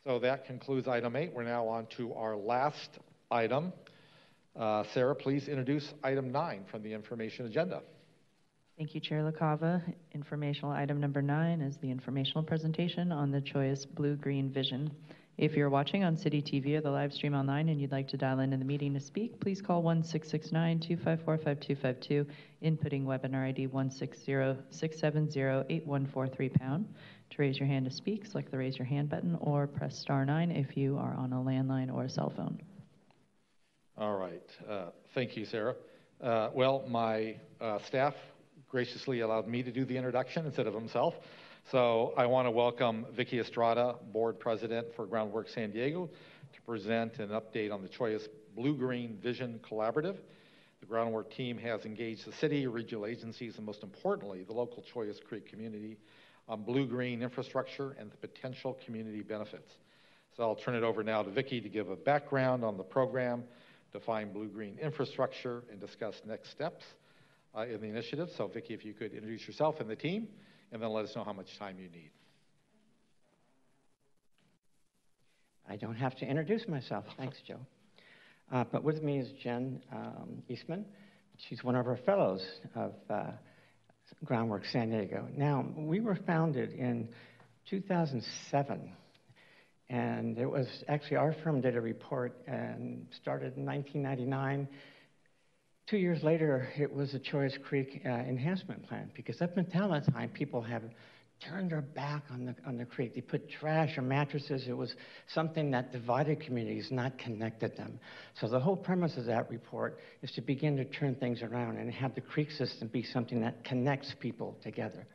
So that concludes item 8. We're now on to our last item. Sarah, please introduce item 9 from the information agenda. Thank you, Chair LaCava. Informational item number 9 is the informational presentation on the Choice Blue-Green Vision. If you're watching on City TV or the live stream online and you'd like to dial into the meeting to speak, please call 1-669-254-5252, inputting webinar ID 160-670-8143#. To raise your hand to speak, select the raise your hand button or press star 9 if you are on a landline or a cell phone. All right. Thank you, Sarah. Well, my staff graciously allowed me to do the introduction instead of himself. So I want to welcome Vicki Estrada, Board President for Groundwork San Diego, to present an update on the Choice Blue-Green Vision Collaborative. The Groundwork team has engaged the city, regional agencies, and most importantly, the local Choice Creek community on blue-green infrastructure and the potential community benefits. So I'll turn it over now to Vicki to give a background on the program, define blue-green infrastructure, and discuss next steps in the initiative. So Vicki, if you could introduce yourself and the team, and then let us know how much time you need. I don't have to introduce myself. Thanks, Joe. But with me is Jen Eastman. She's one of our fellows of Groundwork San Diego. Now, we were founded in 2007, and it was actually our firm did a report and started in 1999. 2 years later, it was the Choice Creek Enhancement Plan, because up until that time, people have turned their back on the creek. They put trash or mattresses. It was something that divided communities, not connected them. So the whole premise of that report is to begin to turn things around and have the creek system be something that connects people together.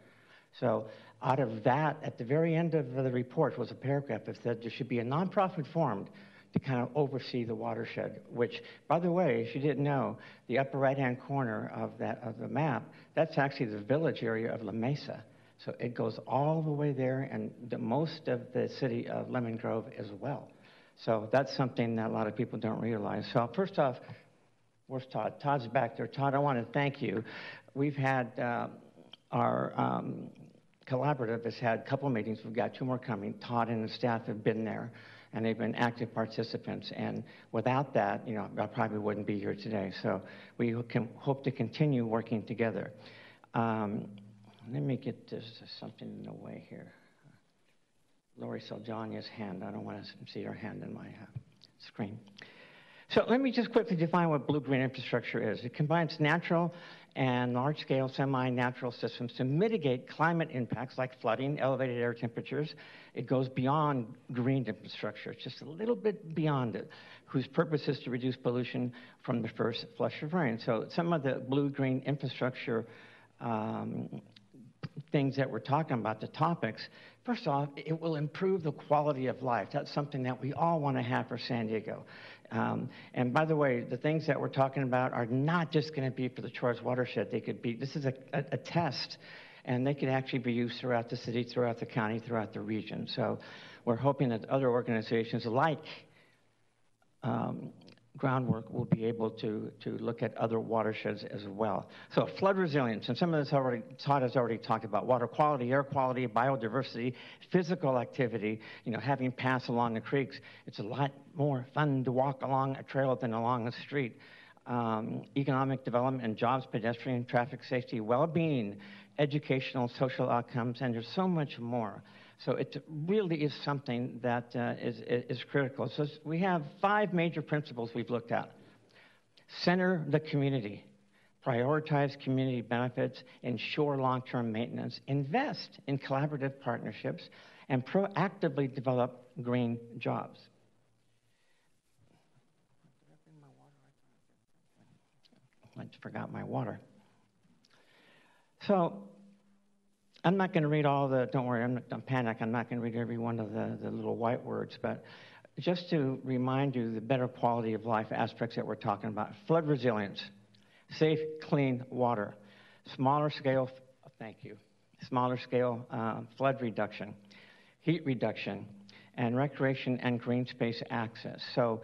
So out of that, at the very end of the report was a paragraph that said there should be a nonprofit formed to kind of oversee the watershed, which, by the way, if you didn't know, the upper right-hand corner of the map, that's actually the village area of La Mesa. So it goes all the way there, and most of the city of Lemon Grove as well. So that's something that a lot of people don't realize. So first off, where's Todd? Todd's back there. Todd, I want to thank you. We've had our collaborative has had a couple of meetings. We've got 2 more coming. Todd and the staff have been there, and they've been active participants. And without that, you know, I probably wouldn't be here today. So we can hope to continue working together. Let me get this something in the way here. Lori Seljania's hand. I don't want to see her hand in my screen. So let me just quickly define what blue-green infrastructure is. It combines natural and large-scale semi-natural systems to mitigate climate impacts like flooding, elevated air temperatures. It goes beyond green infrastructure. It's just a little bit beyond it, whose purpose is to reduce pollution from the first flush of rain. So some of the blue-green infrastructure things that we're talking about, the topics, first off, it will improve the quality of life. That's something that we all want to have for San Diego. And by the way, the things that we're talking about are not just going to be for the Choice watershed. They could be, this is a test, and they could actually be used throughout the city, throughout the county, throughout the region. So we're hoping that other organizations like Groundwork will be able to look at other watersheds as well. So flood resilience, and some of this Todd has already talked about: water quality, air quality, biodiversity, physical activity. You know, having passed along the creeks, it's a lot more fun to walk along a trail than along the street. Economic development and jobs, pedestrian, traffic safety, well-being, educational, social outcomes, and there's so much more. So it really is something that is critical. So we have 5 major principles we've looked at. Center the community, prioritize community benefits, ensure long-term maintenance, invest in collaborative partnerships, and proactively develop green jobs. I forgot my water. So I'm not going to read all the, don't worry, don't panic, I'm not going to read every one of the little white words, but just to remind you the better quality of life aspects that we're talking about. Flood resilience, safe, clean water, smaller scale, thank you, smaller scale flood reduction, heat reduction, and recreation and green space access. So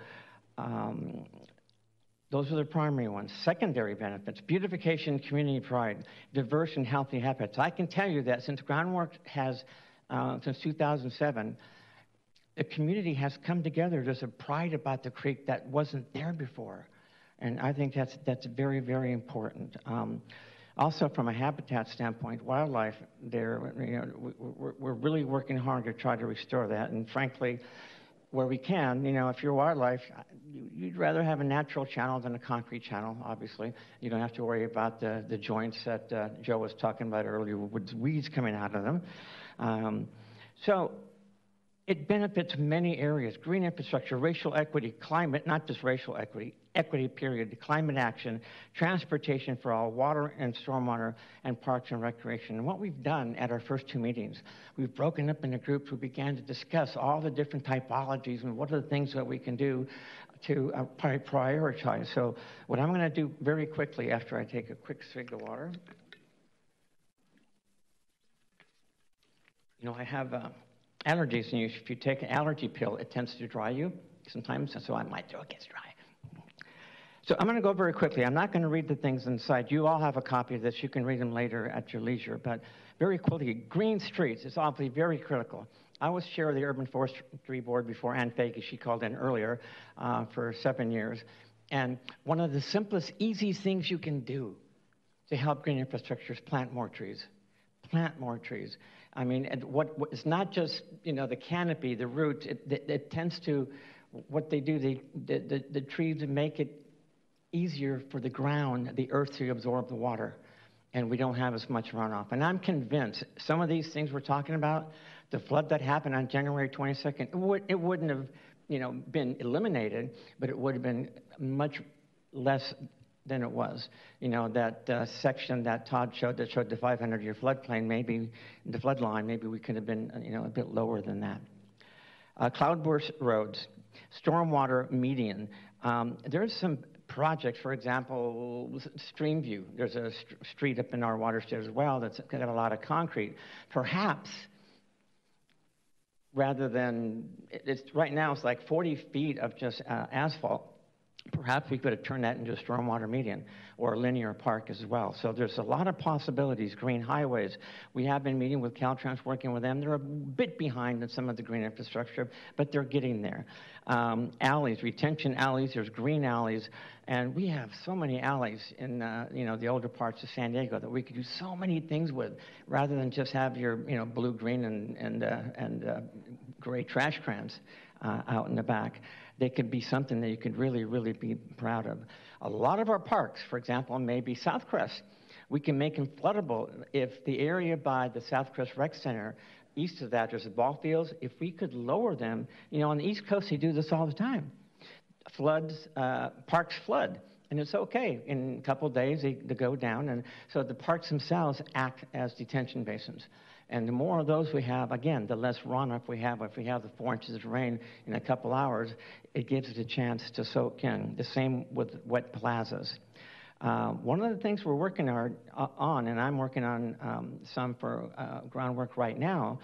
those are the primary ones. Secondary benefits: beautification, community pride, diverse and healthy habitats. I can tell you that since Groundwork has, since 2007, the community has come together. There's a pride about the creek that wasn't there before. And I think that's very, very important. Also, from a habitat standpoint, wildlife, we're really working hard to try to restore that. And frankly, where we can, if you're wildlife, you'd rather have a natural channel than a concrete channel, obviously. You don't have to worry about the joints that Joe was talking about earlier with weeds coming out of them. So it benefits many areas: green infrastructure, racial equity, climate, not just racial equity, equity period, climate action, transportation for all, water and stormwater, and parks and recreation. And what we've done at our first 2 meetings, we've broken up into groups. We began to discuss all the different typologies and what are the things that we can do to prioritize. So what I'm going to do very quickly after I take a quick swig of water, I have allergies, and if you take an allergy pill, it tends to dry you sometimes, so my throat gets dry. So I'm going to go very quickly. I'm not going to read the things inside. You all have a copy of this. You can read them later at your leisure. But very quickly, green streets is obviously very critical. I was chair of the Urban Forestry Board before Ann Faggy. She called in earlier for 7 years. And one of the simplest, easiest things you can do to help green infrastructure is plant more trees. Plant more trees. I mean, it's not just, the canopy, the roots. It tends to, what they do, the trees make it easier for the ground, the earth, to absorb the water, and we don't have as much runoff. And I'm convinced some of these things we're talking about, the flood that happened on January 22nd, it wouldn't have, been eliminated, but it would have been much less than it was. That section that Todd showed that showed the 500-year floodplain, maybe the flood line, maybe we could have been, a bit lower than that. Cloudburst roads, stormwater median. There's some projects, for example, Streamview. There's a street up in our watershed as well that's got a lot of concrete. Perhaps, rather than, right now it's like 40 feet of just asphalt. Perhaps we could have turned that into a stormwater median or a linear park as well. So there's a lot of possibilities. Green highways. We have been meeting with Caltrans, working with them. They're a bit behind in some of the green infrastructure, but they're getting there. Alleys, retention alleys. There's green alleys. And we have so many alleys in the older parts of San Diego that we could do so many things with, rather than just have your blue, green, and gray trash cans out in the back. They could be something that you could really, really be proud of. A lot of our parks, for example, may be Southcrest. We can make them floodable. If the area by the Southcrest Rec Center, east of that, there's the ball fields. If we could lower them, on the East Coast, they do this all the time. Floods, parks flood, and it's okay. In a couple of days, they go down, and so the parks themselves act as detention basins. And the more of those we have, again, the less runoff we have. If we have the 4 inches of rain in a couple hours, it gives it a chance to soak in. The same with wet plazas. One of the things we're working on, and I'm working on some for groundwork right now,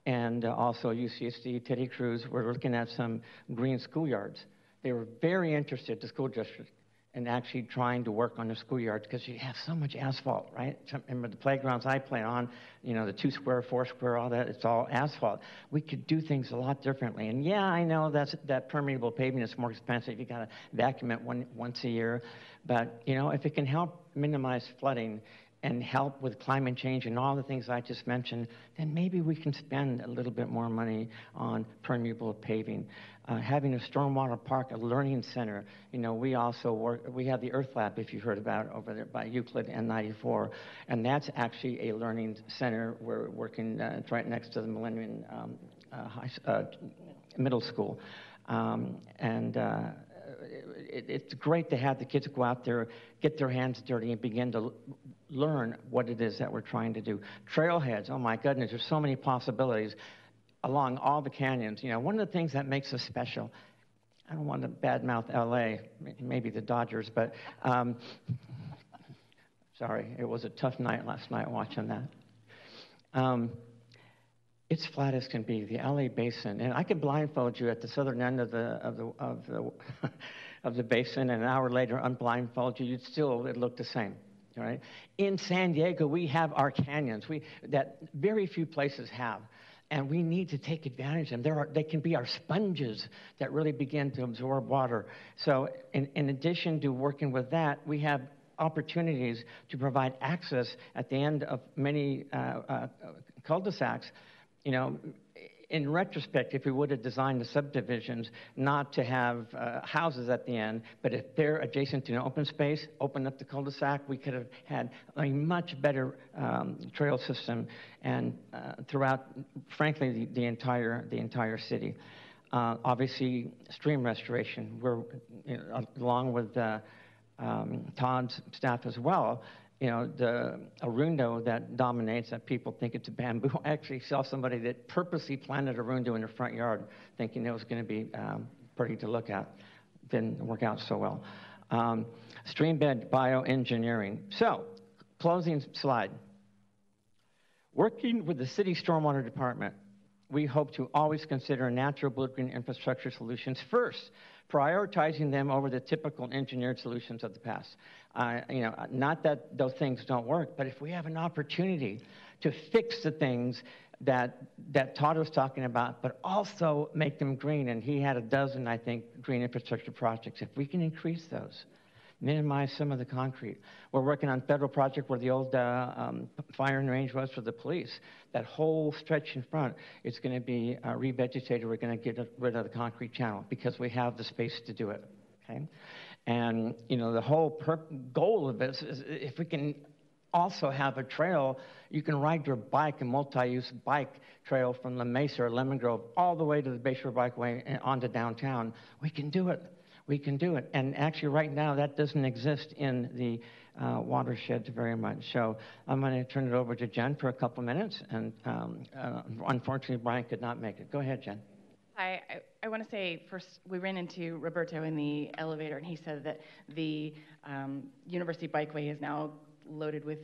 and also UCSD, Teddy Cruz, we're looking at some green schoolyards. They were very interested, the school district, in actually trying to work on the schoolyards, because you have so much asphalt, right? Remember the playgrounds I play on, the 2 square, 4 square, all that, it's all asphalt. We could do things a lot differently. And yeah, I know that permeable pavement is more expensive. You got to vacuum it once a year. But, if it can help minimize flooding and help with climate change and all the things I just mentioned, then maybe we can spend a little bit more money on permeable paving. Having a stormwater park, a learning center. We also we have the Earth Lab, if you've heard about it, over there by Euclid and 94. And that's actually a learning center. We're working it's right next to the Millennium Middle School. It's great to have the kids go out there, get their hands dirty, and begin to learn what it is that we're trying to do. Trailheads, oh my goodness, there's so many possibilities along all the canyons. One of the things that makes us special, I don't want to badmouth LA, maybe the Dodgers, but sorry, it was a tough night last night watching that. It's flat as can be, the LA basin, and I could blindfold you at the southern end of the basin, and an hour later unblindfold you, it'd look the same. All right. In San Diego, we have our canyons that very few places have. And we need to take advantage of them. They can be our sponges that really begin to absorb water. So in addition to working with that, we have opportunities to provide access at the end of many cul-de-sacs. You know, in retrospect, if we would have designed the subdivisions not to have houses at the end, but if they're adjacent to an open space, open up the cul-de-sac, we could have had a much better trail system and throughout, frankly, the entire city. Obviously, stream restoration. We're, you know, along with Todd's staff as well. You know, the arundo that dominates, that people think it's a bamboo. I actually saw somebody that purposely planted arundo in their front yard thinking it was going to be pretty to look at. Didn't work out so well. Stream bed bioengineering. So, closing slide. Working with the city stormwater department, we hope to always consider natural blue-green infrastructure solutions first, prioritizing them over the typical engineered solutions of the past. You know, not that those things don't work, but if we have an opportunity to fix the things that Todd was talking about, but also make them green, and he had a dozen, I think, green infrastructure projects. If we can increase those, minimize some of the concrete. We're working on a federal project where the old firing range was for the police. That whole stretch in front is going to be revegetated. We're going to get rid of the concrete channel because we have the space to do it. Okay, and you know the whole goal of this is if we can also have a trail, you can ride your bike, a multi-use bike trail from La Mesa or Lemon Grove all the way to the Bayshore Bikeway and onto downtown. We can do it. We can do it. And actually right now that doesn't exist in the watershed very much. So I'm going to turn it over to Jen for a couple minutes. And unfortunately, Brian could not make it. Go ahead, Jen. Hi, I want to say first, we ran into Roberto in the elevator, and he said that the University Bikeway is now loaded with,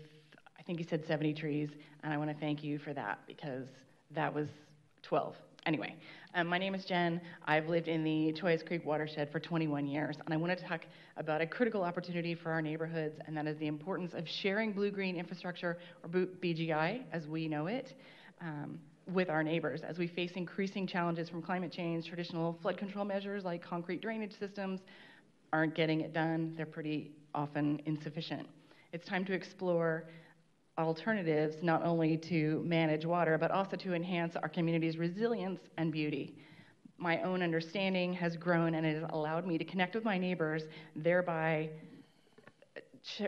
I think he said 70 trees, and I want to thank you for that because that was 12. Anyway, my name is Jen. I've lived in the Choyas Creek watershed for 21 years, and I want to talk about a critical opportunity for our neighborhoods, and that is the importance of sharing blue-green infrastructure, or BGI as we know it, with our neighbors as we face increasing challenges from climate change. Traditional flood control measures like concrete drainage systems aren't getting it done. They're pretty often insufficient. It's time to explore alternatives not only to manage water, but also to enhance our community's resilience and beauty. My own understanding has grown and it has allowed me to connect with my neighbors, thereby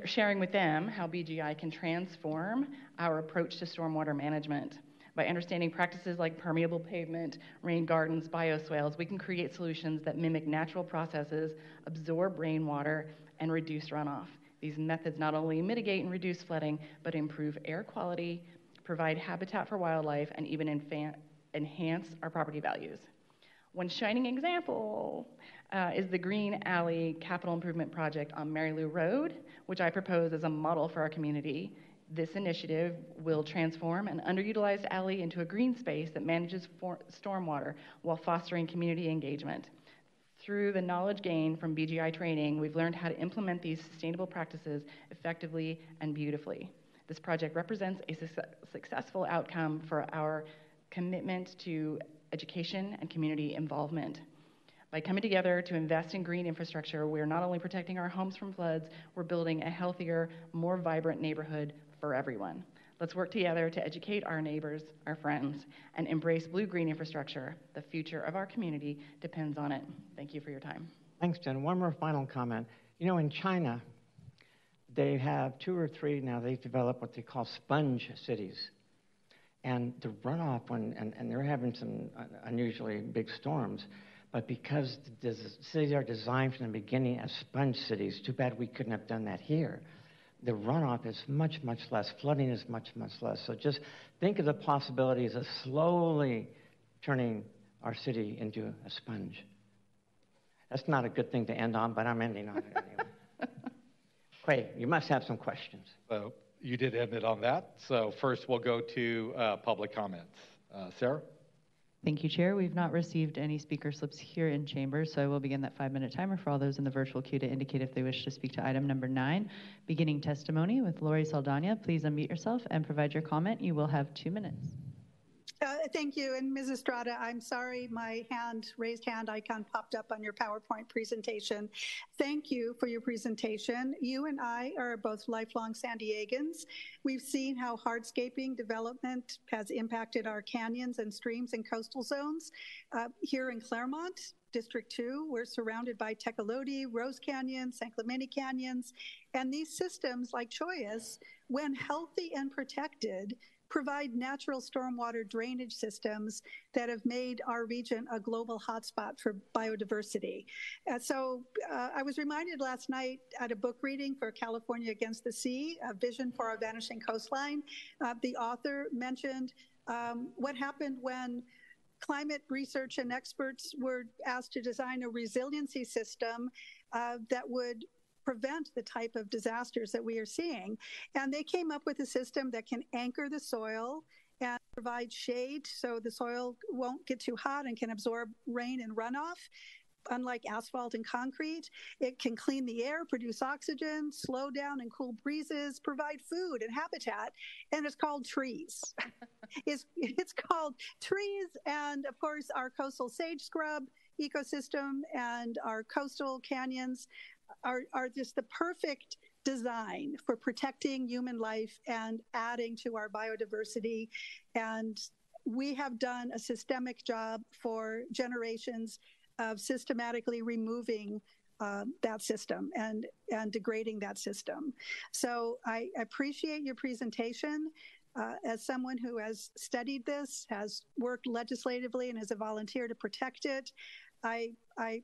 sharing with them how BGI can transform our approach to stormwater management. By understanding practices like permeable pavement, rain gardens, bioswales, we can create solutions that mimic natural processes, absorb rainwater, and reduce runoff. These methods not only mitigate and reduce flooding, but improve air quality, provide habitat for wildlife, and even enhance our property values. One shining example is the Green Alley Capital Improvement Project on Mary Lou Road, which I propose as a model for our community. This initiative will transform an underutilized alley into a green space that manages stormwater while fostering community engagement. Through the knowledge gained from BGI training, we've learned how to implement these sustainable practices effectively and beautifully. This project represents a successful outcome for our commitment to education and community involvement. By coming together to invest in green infrastructure, we're not only protecting our homes from floods, we're building a healthier, more vibrant neighborhood for everyone. Let's work together to educate our neighbors, our friends, and embrace blue-green infrastructure. The future of our community depends on it. Thank you for your time. Thanks, Jen. One more final comment. You know, in China, they have 2 or 3 now, they've developed what they call sponge cities. And the runoff, and they're having some unusually big storms, but because the cities are designed from the beginning as sponge cities, too bad we couldn't have done that here. The runoff is much, much less. Flooding is much, much less. So just think of the possibilities of slowly turning our city into a sponge. That's not a good thing to end on, but I'm ending on it anyway. Quay, you must have some questions. So you did end it on that. So first we'll go to public comments. Sarah? Thank you, Chair. We've not received any speaker slips here in chambers, so I will begin that 5-minute timer for all those in the virtual queue to indicate if they wish to speak to item number 9. Beginning testimony with Lori Saldana. Please unmute yourself and provide your comment. You will have 2 minutes. Thank you. And Ms. Estrada, I'm sorry my raised hand icon popped up on your PowerPoint presentation. Thank you for your presentation. You and I are both lifelong San Diegans. We've seen how hardscaping development has impacted our canyons and streams and coastal zones. Here in Claremont, District 2, we're surrounded by Tecolote, Rose Canyon, San Clemente Canyons, and these systems like Choyas, when healthy and protected, provide natural stormwater drainage systems that have made our region a global hotspot for biodiversity. I was reminded last night at a book reading for California Against the Sea, A Vision for Our Vanishing Coastline. The author mentioned what happened when climate research and experts were asked to design a resiliency system that would prevent the type of disasters that we are seeing. And they came up with a system that can anchor the soil and provide shade so the soil won't get too hot and can absorb rain and runoff. Unlike asphalt and concrete, it can clean the air, produce oxygen, slow down and cool breezes, provide food and habitat, and it's called trees. It's called trees, and of course our coastal sage scrub ecosystem and our coastal canyons are just the perfect design for protecting human life and adding to our biodiversity. And we have done a systemic job for generations of systematically removing that system and degrading that system. So I appreciate your presentation. As someone who has studied this, has worked legislatively, and is a volunteer to protect it, I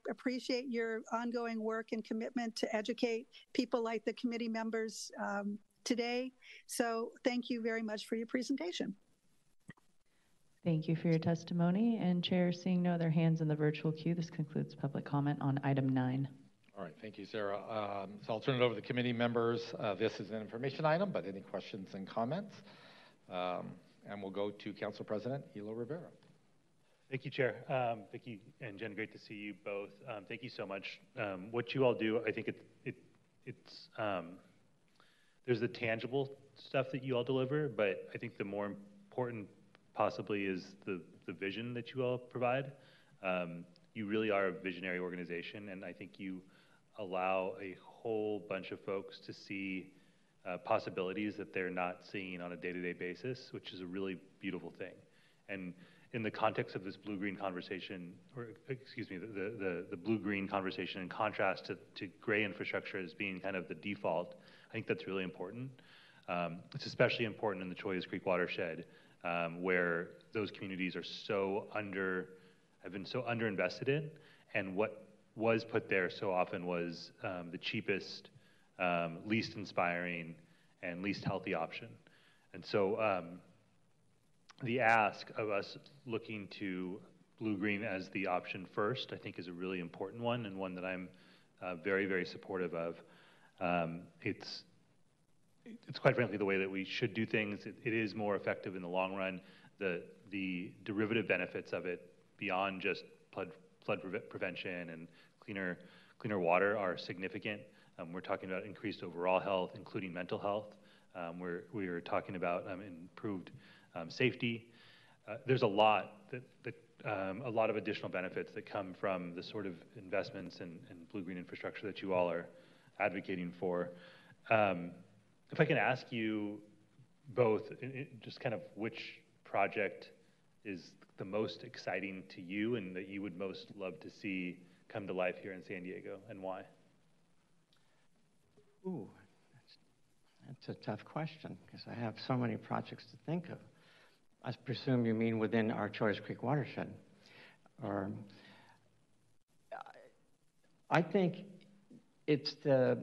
appreciate your ongoing work and commitment to educate people like the committee members today. So thank you very much for your presentation. Thank you for your testimony. And Chair, seeing no other hands in the virtual queue, this concludes public comment on item 9. All right, thank you, Sarah. So I'll turn it over to the committee members. This is an information item, but any questions and comments? And we'll go to Council President Hilo Rivera. Thank you, Chair. Vicki and Jen, great to see you both. Thank you so much. What you all do, I think it's there's the tangible stuff that you all deliver, but I think the more important possibly is the vision that you all provide. You really are a visionary organization, and I think you allow a whole bunch of folks to see possibilities that they're not seeing on a day-to-day basis, which is a really beautiful thing. And in the context of this blue-green conversation, or excuse me, the blue-green conversation in contrast to gray infrastructure as being kind of the default, I think that's really important. It's especially important in the Choyas Creek watershed, where those communities are have been so underinvested in, and what was put there so often was the cheapest, least inspiring, and least healthy option. And so the ask of us looking to blue-green as the option first, I think, is a really important one, and one that I'm very, very supportive of. It's quite frankly the way that we should do things. It is more effective in the long run. The derivative benefits of it, beyond just flood prevention and cleaner water, are significant. We're talking about increased overall health, including mental health. We're talking about improved safety. There's a lot a lot of additional benefits that come from the sort of investments and blue-green infrastructure that you all are advocating for. If I can ask you both, just kind of which project is the most exciting to you and that you would most love to see come to life here in San Diego, and why? Ooh, that's a tough question, because I have so many projects to think of. I presume you mean within our Choyas Creek watershed. Or I think it's the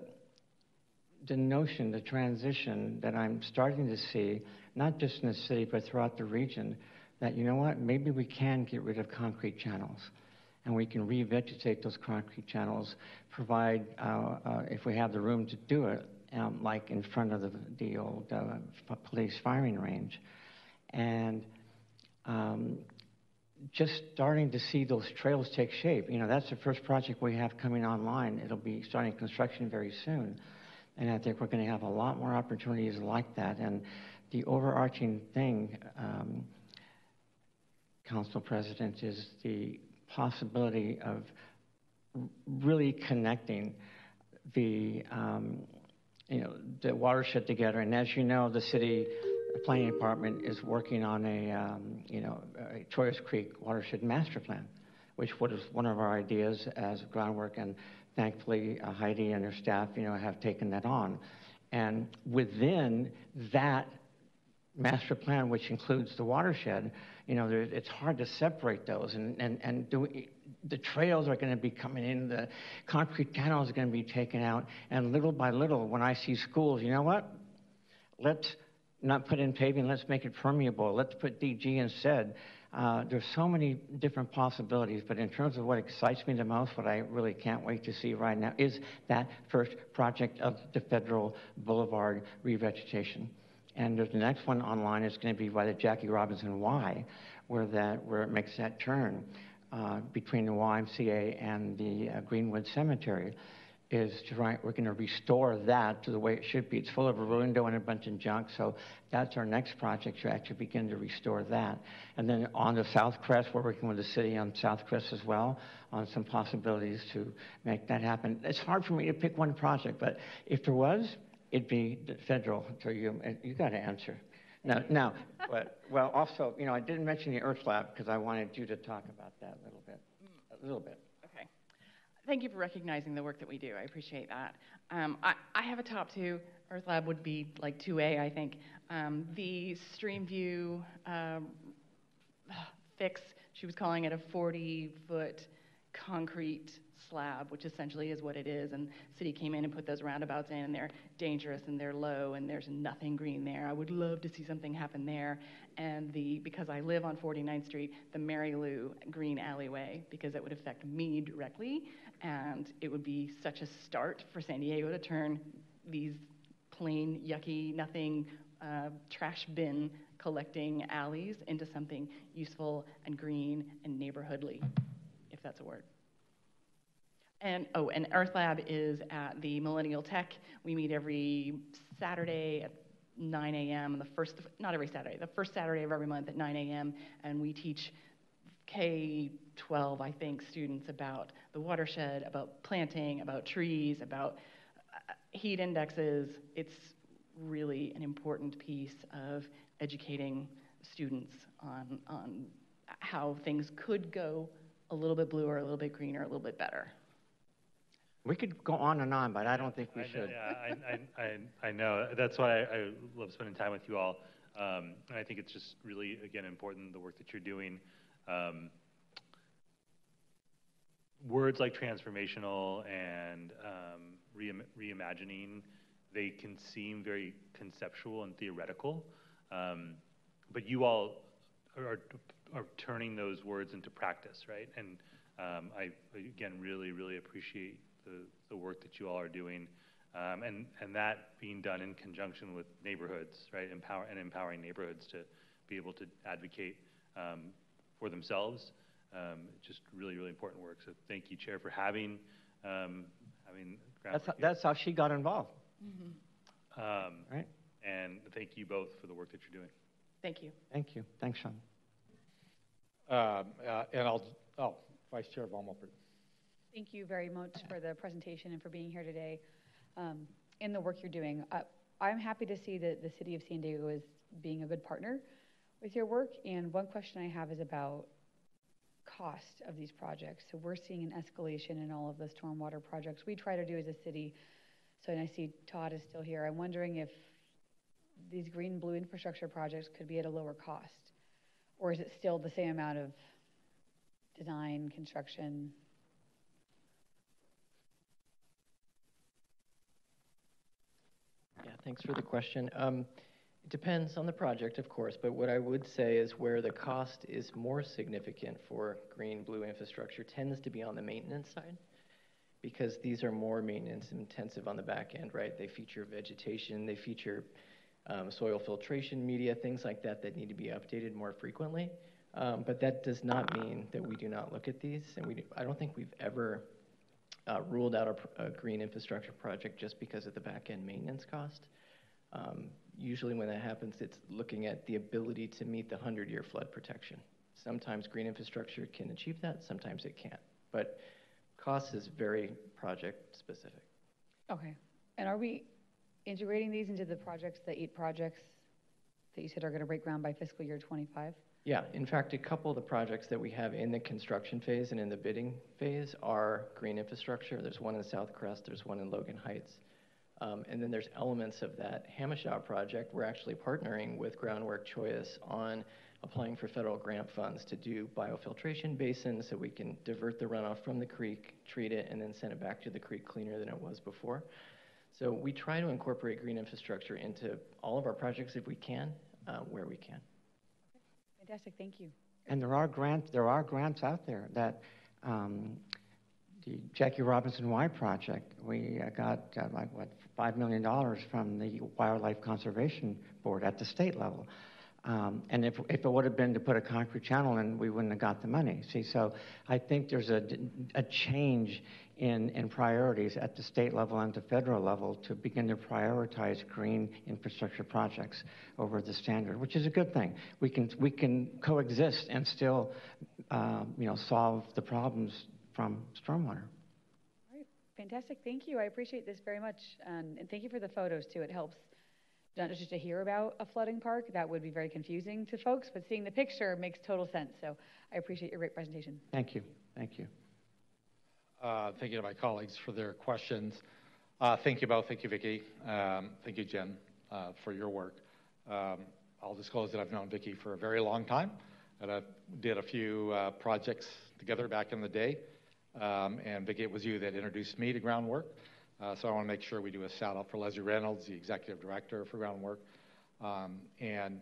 notion, the transition that I'm starting to see, not just in the city, but throughout the region, that, you know what, maybe we can get rid of concrete channels, and we can revegetate those concrete channels, provide, if we have the room to do it, like in front of the old police firing range. And just starting to see those trails take shape. You know, that's the first project we have coming online. It'll be starting construction very soon. And I think we're going to have a lot more opportunities like that. And the overarching thing Council President, is the possibility of really connecting the, the watershed together. And as you know, the city planning department is working on a Troyes Creek watershed master plan, which was one of our ideas as groundwork, and thankfully Heidi and her staff, have taken that on. And within that master plan, which includes the watershed, it's hard to separate those. The trails are going to be coming in, the concrete tunnels are going to be taken out, and little by little, when I see schools, you know what? Let's not put in paving, let's make it permeable. Let's put DG instead. There's so many different possibilities, but in terms of what excites me the most, what I really can't wait to see right now is that first project of the Federal Boulevard revegetation. And there's the next one online is going to be by the Jackie Robinson Y, where it makes that turn between the YMCA and the Greenwood Cemetery. We're going to restore that to the way it should be. It's full of window and a bunch of junk, so that's our next project to actually begin to restore that. And then on the South Crest, we're working with the city on South Crest as well on some possibilities to make that happen. It's hard for me to pick one project, but if there was, it'd be the federal. So you got to answer. Now, well, also, I didn't mention the Earth Lab because I wanted you to talk about that a little bit. Okay. Thank you for recognizing the work that we do. I appreciate that. I have a top two. Earth Lab would be like 2A, I think. The Streamview fix, she was calling it a 40-foot concrete slab, which essentially is what it is, and the city came in and put those roundabouts in, and they're dangerous and they're low and there's nothing green there. I would love to see something happen there. And because I live on 49th Street, the Mary Lou green alleyway, because it would affect me directly, and it would be such a start for San Diego to turn these plain, yucky, nothing, trash bin collecting alleys into something useful and green and neighborhoodly, if that's a word. And Earth Lab is at the Millennial Tech. We meet every Saturday at 9 a.m. Not every Saturday, the first Saturday of every month at 9 a.m. And we teach K-12, I think, students about the watershed, about planting, about trees, about heat indexes. It's really an important piece of educating students on how things could go a little bit bluer, a little bit greener, a little bit better. We could go on and on, but I don't think we should. I know. That's why I love spending time with you all. And I think it's just really, again, important, the work that you're doing. Words like transformational and reimagining, they can seem very conceptual and theoretical, but you all are turning those words into practice, right? And I, again, really, really appreciate the work that you all are doing, and that being done in conjunction with neighborhoods, right? Empowering neighborhoods to be able to advocate for themselves. Just really, really important work. So thank you, Chair, for having. That's how she got involved. Mm-hmm. Right. And thank you both for the work that you're doing. Thank you. Thank you. Thanks, Sean. Vice Chair Baumholter. Thank you very much for the presentation and for being here today in the work you're doing. I'm happy to see that the City of San Diego is being a good partner with your work. And one question I have is about cost of these projects. So we're seeing an escalation in all of the stormwater projects we try to do as a city. So, and I see Todd is still here. I'm wondering if these green blue infrastructure projects could be at a lower cost, or is it still the same amount of design, construction? Yeah, thanks for the question. It depends on the project, of course, but what I would say is where the cost is more significant for green-blue infrastructure tends to be on the maintenance side, because these are more maintenance intensive on the back end, right? They feature vegetation, they feature soil filtration media, things like that that need to be updated more frequently. But that does not mean that we do not look at these, and I don't think we've ever ruled out a green infrastructure project just because of the back-end maintenance cost. Usually when that happens, it's looking at the ability to meet the 100-year flood protection. Sometimes green infrastructure can achieve that, sometimes it can't. But cost is very project specific. Okay. And are we integrating these into the projects, the 8 projects that you said are going to break ground by fiscal year 25? Yeah, in fact, a couple of the projects that we have in the construction phase and in the bidding phase are green infrastructure. There's one in South Crest, there's one in Logan Heights. And then there's elements of that Hamishaw project. We're actually partnering with Groundwork Choice on applying for federal grant funds to do biofiltration basins so we can divert the runoff from the creek, treat it, and then send it back to the creek cleaner than it was before. So we try to incorporate green infrastructure into all of our projects if we can, where we can. Fantastic, thank you. And there are grants out there that the Jackie Robinson Y project, we got $5 million from the Wildlife Conservation Board at the state level. And if it would have been to put a concrete channel in, we wouldn't have got the money. See, so I think there's a change in priorities at the state level and the federal level to begin to prioritize green infrastructure projects over the standard, which is a good thing. We can coexist and still, solve the problems from stormwater. All right, fantastic. Thank you. I appreciate this very much, and thank you for the photos too. It helps not just to hear about a flooding park. That would be very confusing to folks, but seeing the picture makes total sense. So I appreciate your great presentation. Thank you. Thank you. Thank you to my colleagues for their questions. Thank you both. Thank you, Vicki. Thank you, Jen, for your work. I'll disclose that I've known Vicki for a very long time, and I did a few projects together back in the day. And Vicki, it was you that introduced me to Groundwork. So I want to make sure we do a shout out for Leslie Reynolds, the executive director for Groundwork. And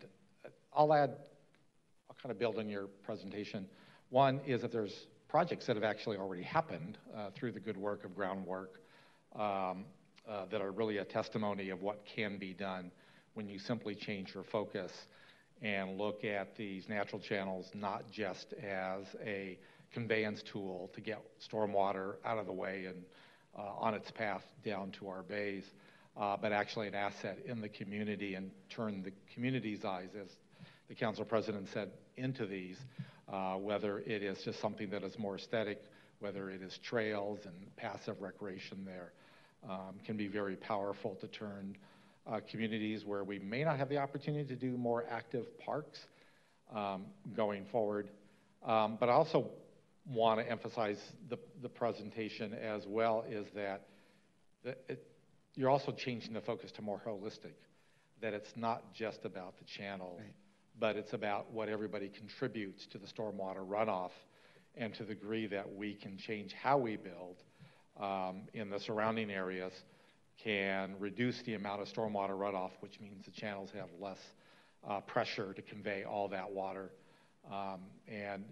I'll kind of build on your presentation. One is that there's projects that have actually already happened through the good work of Groundwork that are really a testimony of what can be done when you simply change your focus and look at these natural channels not just as a conveyance tool to get stormwater out of the way and on its path down to our bays, but actually an asset in the community and turn the community's eyes, as the council president said, into these, whether it is just something that is more aesthetic, whether it is trails and passive recreation there, can be very powerful to turn communities where we may not have the opportunity to do more active parks going forward. But I also want to emphasize the presentation as well is that you're also changing the focus to more holistic, that it's not just about the channels, right, but it's about what everybody contributes to the stormwater runoff and to the degree that we can change how we build in the surrounding areas can reduce the amount of stormwater runoff, which means the channels have less pressure to convey all that water. And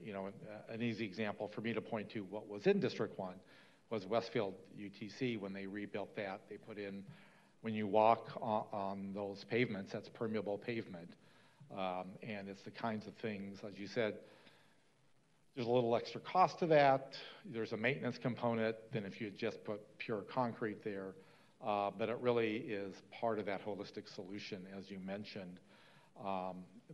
an easy example for me to point to what was in District 1 was Westfield UTC. When they rebuilt that, they put in, when you walk on those pavements, that's permeable pavement. And it's the kinds of things, as you said, there's a little extra cost to that. There's a maintenance component than if you had just put pure concrete there. But it really is part of that holistic solution, as you mentioned,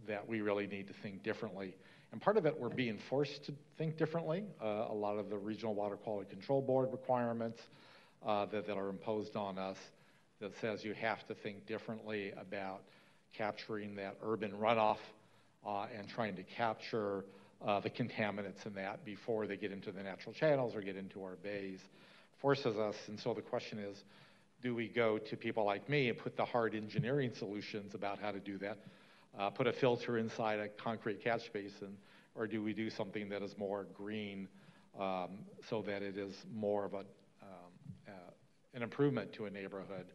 that we really need to think differently. And part of it, we're being forced to think differently. A lot of the Regional Water Quality Control Board requirements that are imposed on us that says you have to think differently about capturing that urban runoff and trying to capture the contaminants in that before they get into the natural channels or get into our bays, forces us. And so the question is, do we go to people like me and put the hard engineering solutions about how to do that, put a filter inside a concrete catch basin, or do we do something that is more green so that it is more of an improvement to a neighborhood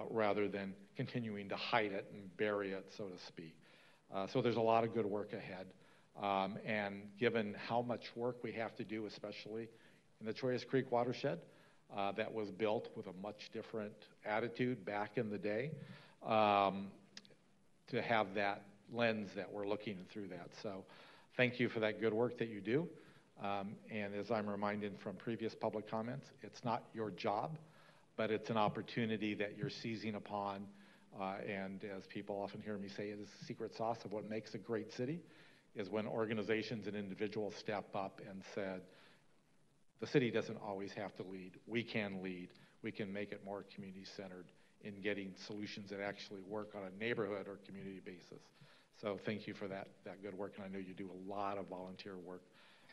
rather than continuing to hide it and bury it, so to speak. So there's a lot of good work ahead. And given how much work we have to do, especially in the Troyes Creek watershed, that was built with a much different attitude back in the day, to have that lens that we're looking through that. So thank you for that good work that you do. And as I'm reminded from previous public comments, it's not your job, but it's an opportunity that you're seizing upon. And as people often hear me say, it is the secret sauce of what makes a great city, is when organizations and individuals step up and said, the city doesn't always have to lead. We can lead. We can make it more community-centered in getting solutions that actually work on a neighborhood or community basis. So thank you for that good work, and I know you do a lot of volunteer work,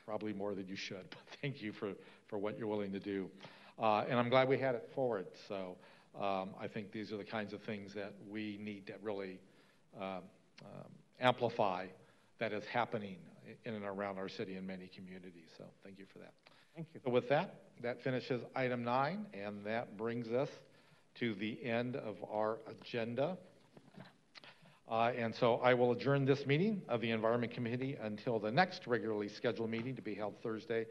probably more than you should, but thank you for what you're willing to do. And I'm glad we had it forward. So I think these are the kinds of things that we need to really amplify that is happening in and around our city in many communities. So thank you for that. Thank you. So with that, that finishes item 9, and that brings us to the end of our agenda. And so I will adjourn this meeting of the Environment Committee until the next regularly scheduled meeting to be held Thursday,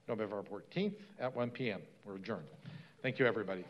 November 14th at 1 p.m. We're adjourned. Thank you, everybody.